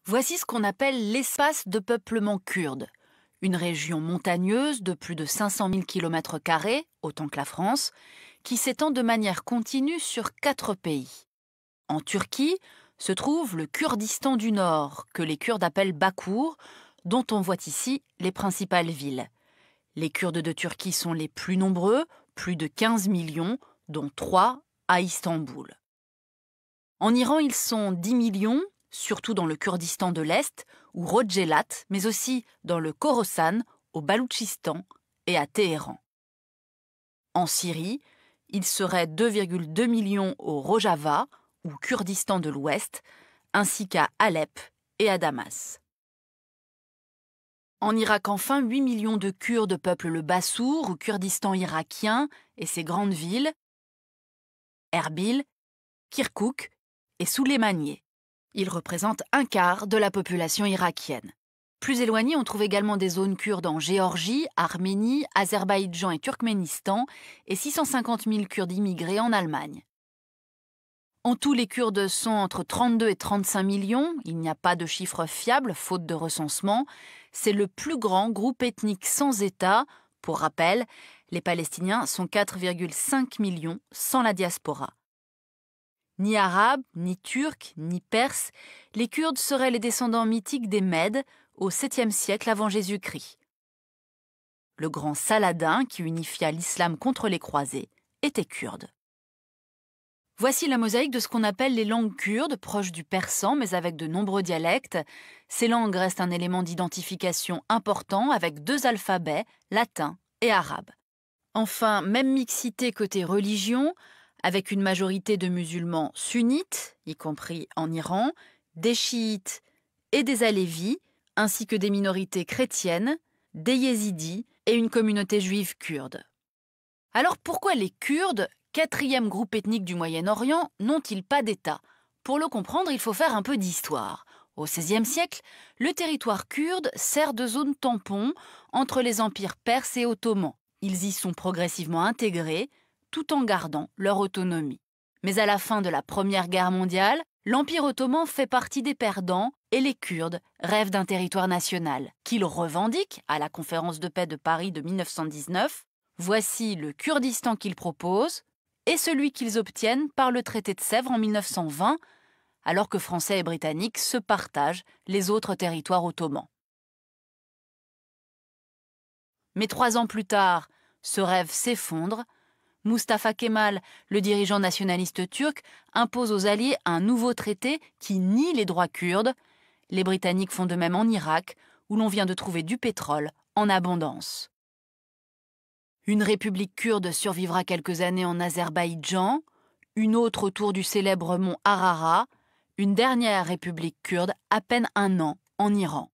Voici ce qu'on appelle l'espace de peuplement kurde, une région montagneuse de plus de 500 000 km², autant que la France, qui s'étend de manière continue sur 4 pays. En Turquie se trouve le Kurdistan du Nord, que les Kurdes appellent Bakour, dont on voit ici les principales villes. Les Kurdes de Turquie sont les plus nombreux, plus de 15 millions, dont 3 à Istanbul. En Iran, ils sont 10 millions, surtout dans le Kurdistan de l'Est, ou Rojhelat, mais aussi dans le Khorasan, au Baloutchistan et à Téhéran. En Syrie, il serait 2,2 millions au Rojava, ou Kurdistan de l'Ouest, ainsi qu'à Alep et à Damas. En Irak, enfin, 8 millions de Kurdes peuplent le Bassour, ou Kurdistan irakien, et ses grandes villes, Erbil, Kirkouk et Souleymaniye. Ils représentent un quart de la population irakienne. Plus éloignés, on trouve également des zones kurdes en Géorgie, Arménie, Azerbaïdjan et Turkménistan, et 650 000 Kurdes immigrés en Allemagne. En tout, les Kurdes sont entre 32 et 35 millions. Il n'y a pas de chiffre fiable, faute de recensement. C'est le plus grand groupe ethnique sans État. Pour rappel, les Palestiniens sont 4,5 millions sans la diaspora. Ni arabes, ni turcs, ni perses, les Kurdes seraient les descendants mythiques des Mèdes au 7e siècle avant Jésus-Christ. Le grand Saladin, qui unifia l'islam contre les croisés, était kurde. Voici la mosaïque de ce qu'on appelle les langues kurdes, proches du persan mais avec de nombreux dialectes. Ces langues restent un élément d'identification important avec 2 alphabets, latin et arabe. Enfin, même mixité côté religion, avec une majorité de musulmans sunnites, y compris en Iran, des chiites et des alévis, ainsi que des minorités chrétiennes, des yézidis et une communauté juive kurde. Alors pourquoi les Kurdes, 4e groupe ethnique du Moyen-Orient, n'ont-ils pas d'État? Pour le comprendre, il faut faire un peu d'histoire. Au XVIe siècle, le territoire kurde sert de zone tampon entre les empires perses et ottomans. Ils y sont progressivement intégrés, tout en gardant leur autonomie. Mais à la fin de la Première Guerre mondiale, l'Empire ottoman fait partie des perdants et les Kurdes rêvent d'un territoire national, qu'ils revendiquent à la conférence de paix de Paris de 1919. Voici le Kurdistan qu'ils proposent et celui qu'ils obtiennent par le traité de Sèvres en 1920, alors que Français et Britanniques se partagent les autres territoires ottomans. Mais 3 ans plus tard, ce rêve s'effondre. Mustafa Kemal, le dirigeant nationaliste turc, impose aux Alliés un nouveau traité qui nie les droits kurdes. Les Britanniques font de même en Irak, où l'on vient de trouver du pétrole en abondance. Une république kurde survivra quelques années en Azerbaïdjan, une autre autour du célèbre mont Ararat, une dernière république kurde à peine 1 an en Iran.